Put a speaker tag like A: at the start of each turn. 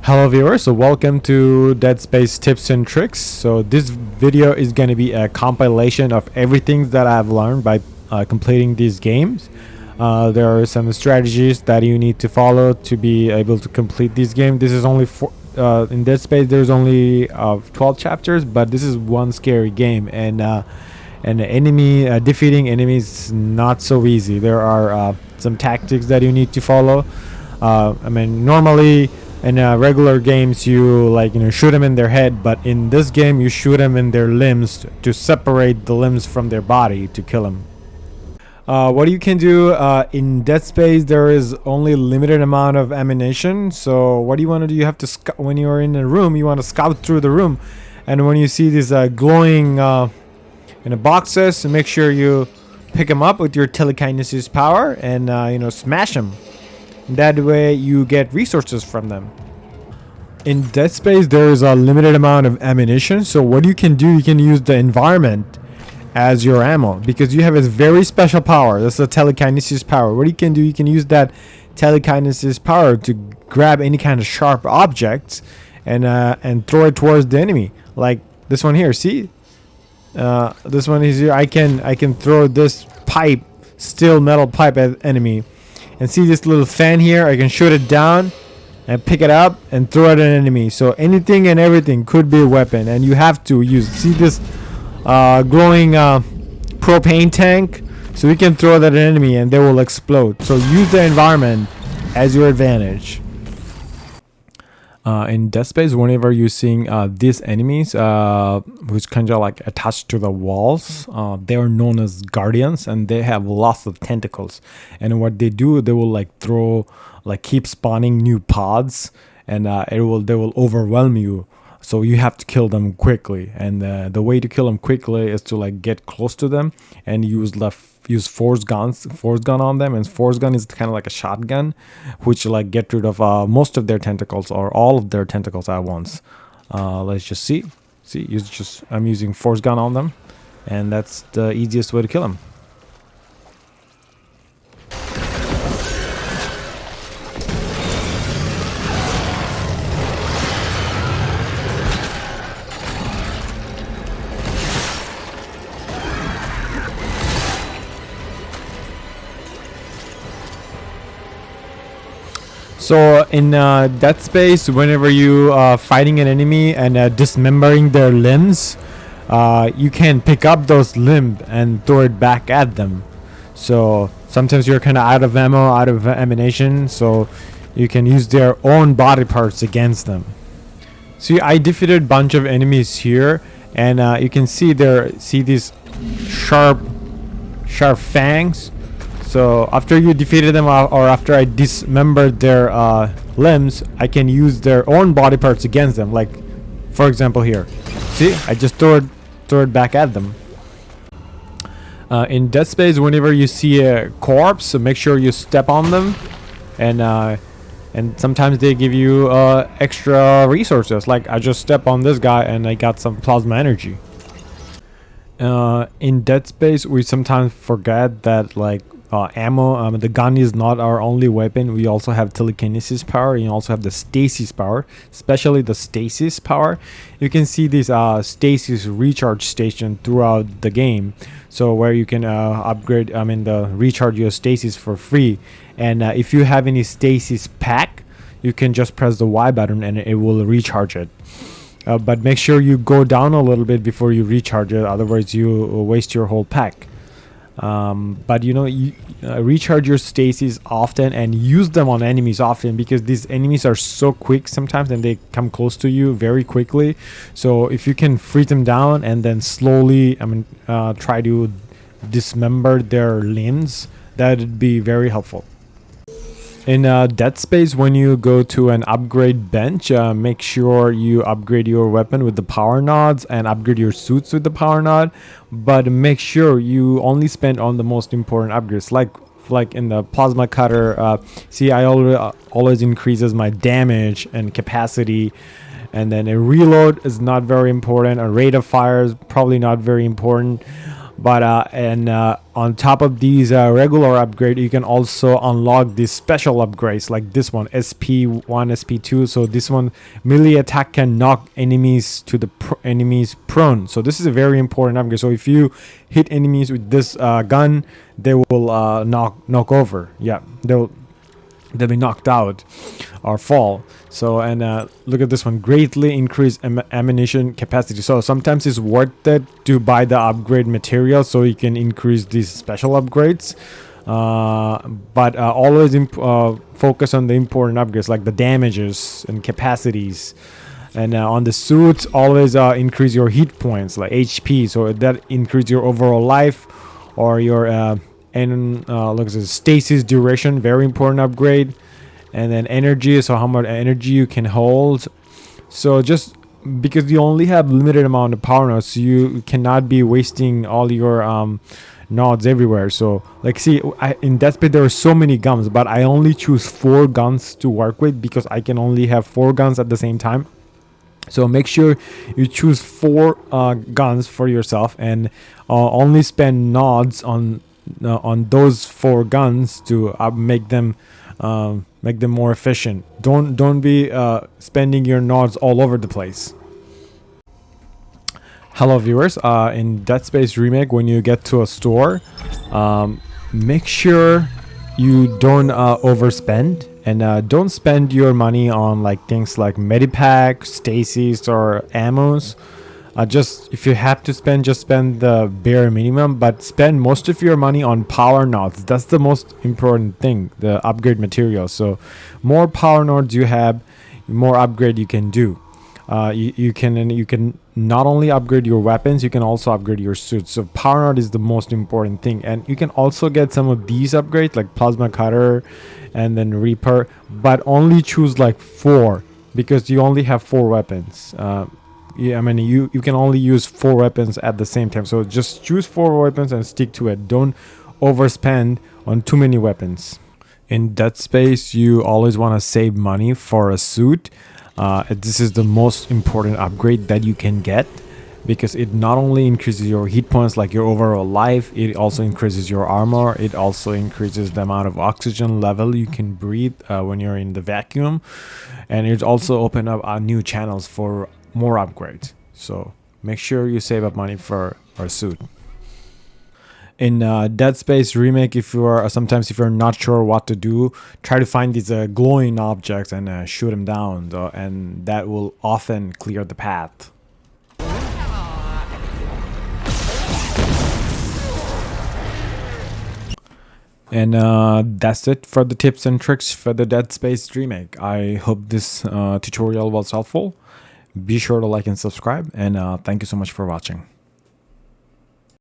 A: Hello viewers, so welcome to Dead Space tips and tricks. So this video is going to be a compilation of everything that I've learned by completing these games. There are some strategies that you need to follow to be able to complete this game. This is only in Dead Space there's only 12 chapters, but this is one scary game, and defeating enemies is not so easy. There are some tactics that you need to follow. Normally in regular games you shoot them in their head, but in this game you shoot them in their limbs to separate the limbs from their body to kill them. What you can do in Dead Space, there is only limited amount of ammunition. So what you want to do, you have to when you're in a room, you want to scout through the room, and when you see these glowing boxes, make sure you pick them up with your telekinesis power and smash them. That way you get resources from them. In Dead Space there is a limited amount of ammunition, so what you can do, you can use the environment as your ammo, because you have a very special power. That's the telekinesis power. What you can do, you can use that telekinesis power to grab any kind of sharp objects and throw it towards the enemy, like this one here. See, this one is here. I can throw this pipe, steel metal pipe, at enemy. And see this little fan here, I can shoot it down and pick it up and throw it at an enemy. So anything and everything could be a weapon, and you have to use. See this glowing propane tank? So you can throw that at an enemy and they will explode. So use the environment as your advantage. In Dead Space, whenever you're seeing these enemies which kind of like attached to the walls, they are known as guardians, and they have lots of tentacles. And what they do, they will keep spawning new pods, and they will overwhelm you. So you have to kill them quickly, and the way to kill them quickly is to get close to them and use force gun on them. And force gun is kind of like a shotgun, which get rid of most of their tentacles or all of their tentacles at once. Let's just see. I'm using force gun on them, and that's the easiest way to kill them. So in Dead Space, whenever you fighting an enemy and dismembering their limbs, you can pick up those limbs and throw it back at them. So sometimes you're kind of out of ammo, out of ammunition, so you can use their own body parts against them. See, I defeated a bunch of enemies here, and you can see these sharp fangs. So after you defeated them, or after I dismembered their limbs, I can use their own body parts against them. Like, for example, here. See, I just throw it back at them. In Dead Space, whenever you see a corpse, so make sure you step on them, and sometimes they give you extra resources. Like I just step on this guy and I got some plasma energy. In Dead Space, we sometimes forget that ammo, the gun is not our only weapon. We also have telekinesis power, and you also have the stasis power, especially the stasis power. You can see this stasis recharge station throughout the game, so where you can recharge your stasis for free. And if you have any stasis pack, you can just press the Y button and it will recharge it. But make sure you go down a little bit before you recharge it, otherwise you waste your whole pack. But you recharge your stasis often and use them on enemies often, because these enemies are so quick sometimes and they come close to you very quickly. So if you can freeze them down and then slowly try to dismember their limbs, that would be very helpful. In Dead Space, when you go to an upgrade bench, make sure you upgrade your weapon with the power nodes and upgrade your suits with the power node. But make sure you only spend on the most important upgrades, like in the plasma cutter. See, I always increases my damage and capacity. And then a reload is not very important. A rate of fire is probably not very important. But and on top of these regular upgrade, you can also unlock these special upgrades like this one, SP1, SP2. So this one, melee attack can knock enemies to the enemies prone. So this is a very important upgrade. So if you hit enemies with this gun, they will knock over. Yeah, they'll be knocked out or fall. So and look at this one, greatly increase ammunition capacity. So sometimes it's worth it to buy the upgrade material so you can increase these special upgrades, but always focus on the important upgrades like the damages and capacities. And on the suits, always increase your hit points like HP, so that increase your overall life or your look at this, stasis duration, very important upgrade. And then energy, so how much energy you can hold. So just because you only have limited amount of power nodes, you cannot be wasting all your nodes everywhere. So like see, in Death Space there are so many guns, but I only choose 4 guns to work with because I can only have 4 guns at the same time. So make sure you choose 4 guns for yourself and only spend nodes on those 4 guns to make them more efficient. Don't be spending your nodes all over the place. Hello viewers, in Dead Space Remake, when you get to a store, make sure you don't overspend, and don't spend your money on like things like medipack, stasis, or ammos. Just if you have to spend, just spend the bare minimum, but spend most of your money on power nodes. That's the most important thing, the upgrade material. So more power nodes you have, more upgrade you can do. You can not only upgrade your weapons, you can also upgrade your suits. So power node is the most important thing, and you can also get some of these upgrades like plasma cutter and then reaper, but only choose like 4 because you only have 4 weapons. Yeah, I mean you can only use 4 weapons at the same time, so just choose 4 weapons and stick to it. Don't overspend on too many weapons. In Dead Space, you always want to save money for a suit. This is the most important upgrade that you can get because it not only increases your hit points, like your overall life, it also increases your armor. It also increases the amount of oxygen level you can breathe when you're in the vacuum, and it also open up new channels for more upgrades. So make sure you save up money for a suit. In Dead Space Remake, if you're not sure what to do, try to find these glowing objects and shoot them down, and that will often clear the path. And that's it for the tips and tricks for the Dead Space Remake. I hope this tutorial was helpful. Be sure to like and subscribe, and thank you so much for watching.